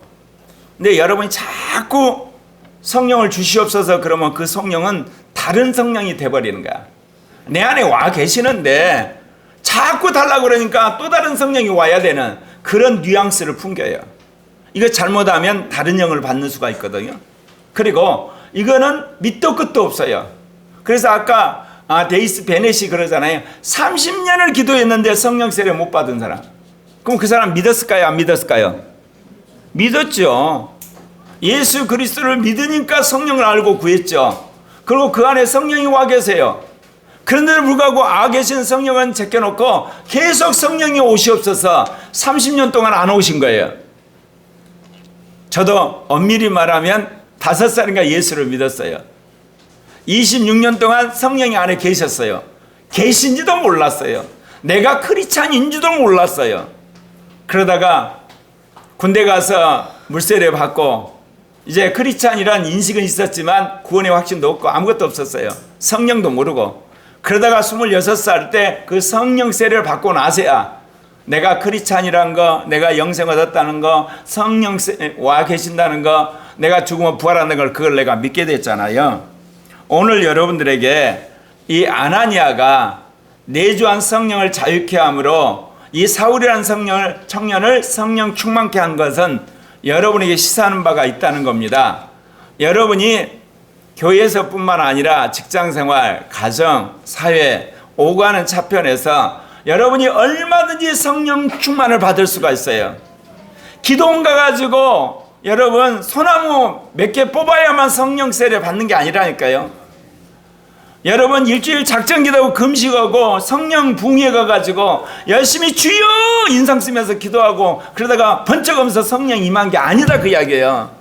근데 여러분이 자꾸 성령을 주시옵소서 그러면 그 성령은 다른 성령이 돼버리는 거야. 내 안에 와 계시는데 자꾸 달라고 그러니까 또 다른 성령이 와야 되는 그런 뉘앙스를 풍겨요. 이거 잘못하면 다른 영을 받는 수가 있거든요. 그리고 이거는 밑도 끝도 없어요. 그래서 아까 데이스 베넷이 그러잖아요. 30년을 기도했는데 성령세례 못 받은 사람. 그럼 그 사람 믿었을까요? 안 믿었을까요? 믿었죠. 예수 그리스도를 믿으니까 성령을 알고 구했죠. 그리고 그 안에 성령이 와 계세요. 그런데도 불구하고 계신 성령은 제껴놓고 계속 성령이 오시옵소서 30년 동안 안 오신 거예요. 저도 엄밀히 말하면 5살인가 예수를 믿었어요. 26년 동안 성령이 안에 계셨어요. 계신지도 몰랐어요. 내가 크리스찬인지도 몰랐어요. 그러다가 군대 가서 물세례 받고 이제 크리스찬이란 인식은 있었지만 구원의 확신도 없고 아무것도 없었어요. 성령도 모르고 그러다가 26살 때 그 성령 세례를 받고 나서야 내가 크리스찬이란 거, 내가 영생 얻었다는 거, 성령 와 계신다는 거, 내가 죽으면 부활하는 걸 그걸 내가 믿게 됐잖아요. 오늘 여러분들에게 이 아나니아가 내주한 성령을 자유케 함으로 이 사울이라는 청년을 성령 충만케 한 것은 여러분에게 시사하는 바가 있다는 겁니다. 여러분이 교회에서뿐만 아니라 직장생활, 가정, 사회, 오가는 차편에서 여러분이 얼마든지 성령 충만을 받을 수가 있어요. 기도원 가가지고 여러분 소나무 몇 개 뽑아야만 성령 세례 받는 게 아니라니까요. 여러분 일주일 작전 기도하고 금식하고 성령 붕에 가가지고 열심히 주여 인상 쓰면서 기도하고 그러다가 번쩍 하면서 성령 임한 게 아니다 그 이야기예요.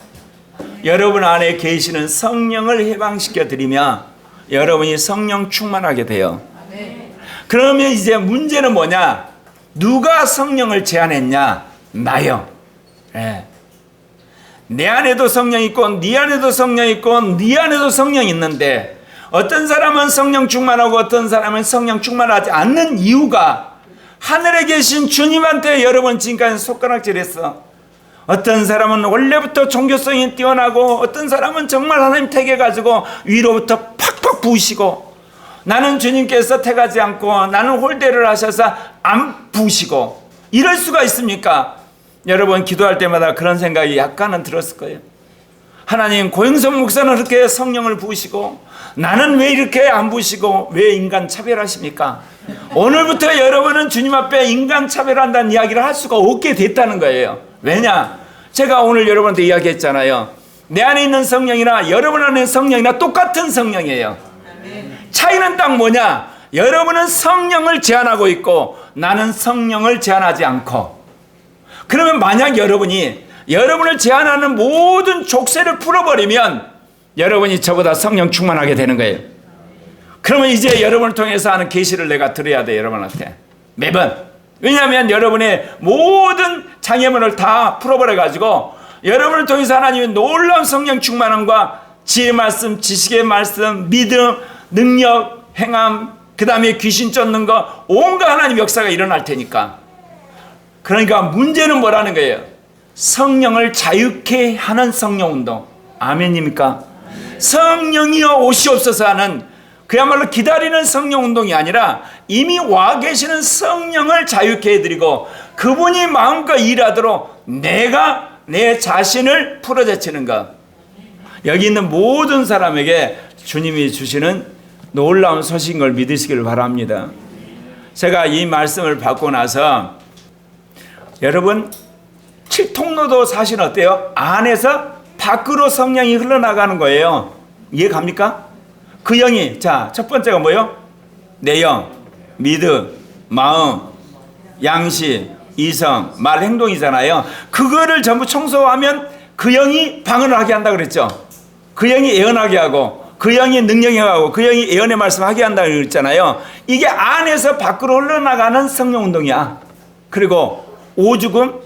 여러분 안에 계시는 성령을 해방시켜 드리며 여러분이 성령 충만하게 돼요. 그러면 이제 문제는 뭐냐? 누가 성령을 제안했냐? 나요. 네. 내 안에도 성령 있고 네 안에도 성령 있고 네 안에도 성령 있는데 어떤 사람은 성령 충만하고 어떤 사람은 성령 충만하지 않는 이유가 하늘에 계신 주님한테 여러분 지금까지 손가락질했어. 어떤 사람은 원래부터 종교성이 뛰어나고 어떤 사람은 정말 하나님 택해가지고 위로부터 팍팍 부으시고 나는 주님께서 택하지 않고 나는 홀대를 하셔서 안 부으시고 이럴 수가 있습니까? 여러분 기도할 때마다 그런 생각이 약간은 들었을 거예요. 하나님 고영선 목사는 그렇게 성령을 부으시고 나는 왜 이렇게 안 부으시고 왜 인간 차별하십니까? 오늘부터 여러분은 주님 앞에 인간 차별한다는 이야기를 할 수가 없게 됐다는 거예요. 왜냐? 제가 오늘 여러분한테 이야기했잖아요. 내 안에 있는 성령이나 여러분 안에 있는 성령이나 똑같은 성령이에요. 차이는 딱 뭐냐? 여러분은 성령을 제한하고 있고 나는 성령을 제한하지 않고 그러면 만약 여러분을 제한하는 모든 족쇄를 풀어버리면 여러분이 저보다 성령 충만하게 되는 거예요. 그러면 이제 여러분을 통해서 하는 계시를 내가 들어야 돼, 여러분한테 매번. 왜냐하면 여러분의 모든 장애물을 다 풀어버려가지고 여러분을 통해서 하나님의 놀라운 성령 충만함과 지혜의 말씀, 지식의 말씀, 믿음, 능력, 행함, 그 다음에 귀신 쫓는 거, 온갖 하나님 역사가 일어날 테니까. 그러니까 문제는 뭐라는 거예요? 성령을 자유케 하는 성령운동. 아멘입니까? 성령이여 오시옵소서 하는, 그야말로 기다리는 성령운동이 아니라 이미 와 계시는 성령을 자유케 해드리고 그분이 마음껏 일하도록 내가 내 자신을 풀어제치는 것. 여기 있는 모든 사람에게 주님이 주시는 놀라운 소식인 걸 믿으시기를 바랍니다. 제가 이 말씀을 받고 나서 여러분, 칠통로도 사실 어때요? 안에서 밖으로 성령이 흘러나가는 거예요. 이해 갑니까? 그 영이, 자, 첫 번째가 뭐예요? 내 영, 믿음, 마음, 양심, 이성, 말, 행동이잖아요. 그거를 전부 청소하면 그 영이 방언을 하게 한다 그랬죠. 그 영이 예언하게 하고, 그 영이 능력이 하고, 그 영이 예언의 말씀하게 한다고 그랬잖아요. 이게 안에서 밖으로 흘러나가는 성령운동이야. 그리고 오죽음,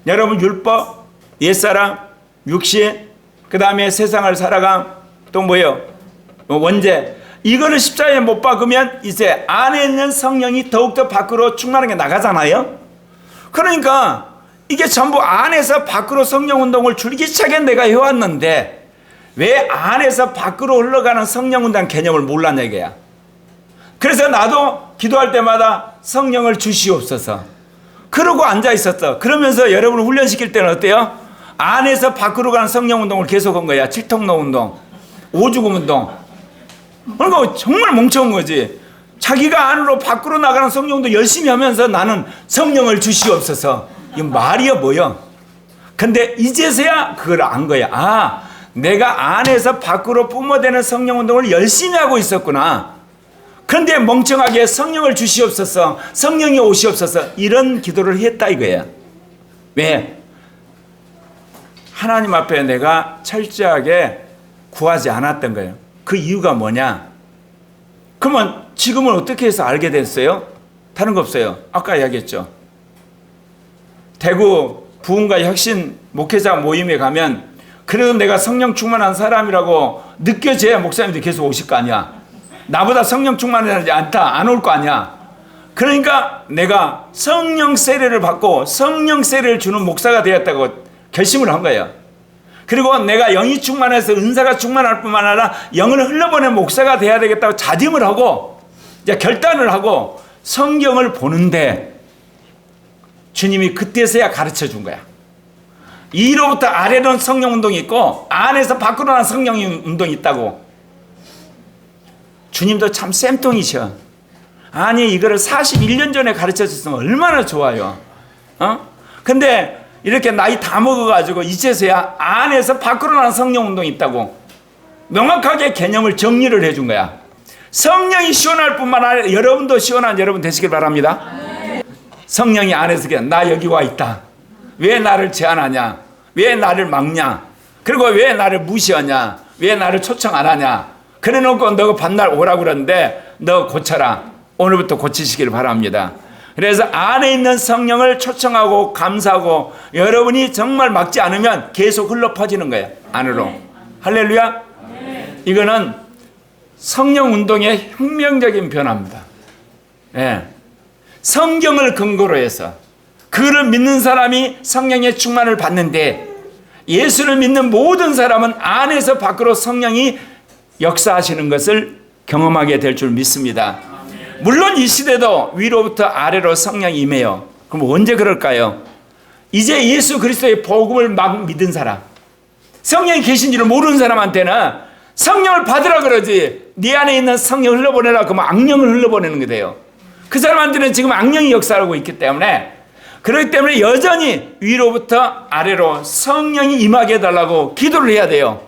여러분 율법, 옛사람, 육신, 그 다음에 세상을 살아감, 또 뭐예요? 원죄. 이거를 십자가에 못 박으면 이제 안에 있는 성령이 더욱더 밖으로 충만하게 나가잖아요. 그러니까 이게 전부 안에서 밖으로 성령운동을 줄기차게 내가 해왔는데 왜 안에서 밖으로 흘러가는 성령운동 개념을 몰랐냐 이게야. 그래서 나도 기도할 때마다 성령을 주시옵소서 그러고 앉아 있었어. 그러면서 여러분을 훈련시킬 때는 어때요? 안에서 밖으로 가는 성령운동을 계속한 거야. 칠통로 운동, 오죽음 운동. 그러니까 정말 멍청한 거지. 자기가 안으로 밖으로 나가는 성령도 열심히 하면서 나는 성령을 주시옵소서. 이 말이야 뭐야. 근데 이제서야 그걸 안 거야. 아, 내가 안에서 밖으로 뿜어대는 성령운동을 열심히 하고 있었구나. 그런데 멍청하게 성령을 주시옵소서, 성령이 오시옵소서 이런 기도를 했다 이거야. 왜? 하나님 앞에 내가 철저하게 구하지 않았던 거예요. 그 이유가 뭐냐? 그러면 지금은 어떻게 해서 알게 됐어요? 다른 거 없어요. 아까 이야기했죠. 대구 부흥과 혁신 목회자 모임에 가면 그래도 내가 성령 충만한 사람이라고 느껴져야 목사님들이 계속 오실 거 아니야. 나보다 성령 충만하지 않다 안 올 거 아니야. 그러니까 내가 성령 세례를 받고 성령 세례를 주는 목사가 되었다고 결심을 한 거예요. 그리고 내가 영이 충만해서 은사가 충만할 뿐만 아니라 영을 흘려보낸 목사가 돼야 되겠다고 자dim을 하고 이제 결단을 하고 성경을 보는데 주님이 그때서야 가르쳐 준 거야. 위로부터 아래로 성령 운동이 있고 안에서 밖으로 나는 성령 운동이 있다고. 주님도 참 쌤통이셔. 아니 이거를 41년 전에 가르쳐 줬으면 얼마나 좋아요. 근데 이렇게 나이 다 먹어가지고 이제서야 안에서 밖으로 나는 성령 운동이 있다고 명확하게 개념을 정리를 해준 거야. 성령이 시원할 뿐만 아니라 여러분도 시원한 여러분 되시길 바랍니다. 성령이 안에서 그냥 나 여기 와 있다. 왜 나를 제한하냐? 왜 나를 막냐? 그리고 왜 나를 무시하냐? 왜 나를 초청 안 하냐? 그래 놓고 너가 반날 오라고 그러는데 너 고쳐라. 오늘부터 고치시길 바랍니다. 그래서 안에 있는 성령을 초청하고 감사하고 여러분이 정말 막지 않으면 계속 흘러 퍼지는 거예요. 안으로. 할렐루야. 이거는 성령 운동의 혁명적인 변화입니다. 예. 성경을 근거로 해서 그를 믿는 사람이 성령의 충만을 받는데 예수를 믿는 모든 사람은 안에서 밖으로 성령이 역사하시는 것을 경험하게 될 줄 믿습니다. 물론 이 시대도 위로부터 아래로 성령이 임해요. 그럼 언제 그럴까요? 이제 예수 그리스도의 복음을 막 믿은 사람, 성령이 계신지를 모르는 사람한테는 성령을 받으라 그러지 네 안에 있는 성령 흘러보내라 그러면 악령을 흘러보내는 게 돼요. 그 사람한테는 지금 악령이 역사하고 있기 때문에 그렇기 때문에 여전히 위로부터 아래로 성령이 임하게 해달라고 기도를 해야 돼요.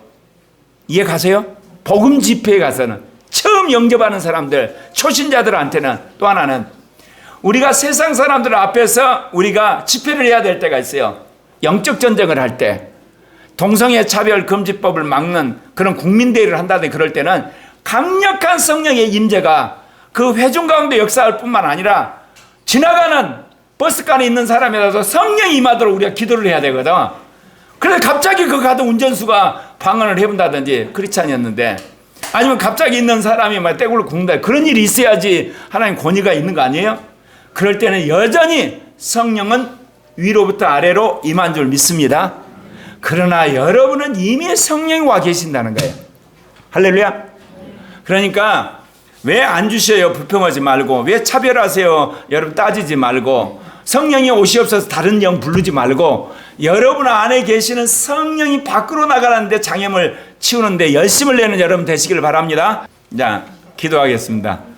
이해 가세요? 복음 집회에 가서는 처음 영접하는 사람들 초신자들한테는 또 하나는 우리가 세상 사람들 앞에서 우리가 집회를 해야 될 때가 있어요. 영적 전쟁을 할 때, 동성애 차별 금지법을 막는 그런 국민대회를 한다든지 그럴 때는 강력한 성령의 임재가 그 회중 가운데 역사할 뿐만 아니라 지나가는 버스간에 있는 사람이라도 성령이 임하도록 우리가 기도를 해야 되거든. 그래서 갑자기 그 가던 운전수가 방언을 해본다든지 크리스찬이었는데, 아니면 갑자기 있는 사람이 막 떼굴로 굽는다, 그런 일이 있어야지 하나님 권위가 있는 거 아니에요? 그럴 때는 여전히 성령은 위로부터 아래로 임한 줄 믿습니다. 그러나 여러분은 이미 성령이 와 계신다는 거예요. 할렐루야. 그러니까 왜 안 주셔요? 불평하지 말고. 왜 차별하세요? 여러분 따지지 말고. 성령이 오시옵소서 다른 영 부르지 말고, 여러분 안에 계시는 성령이 밖으로 나가는데 장애물 치우는데 열심을 내는 여러분 되시길 바랍니다. 자, 기도하겠습니다.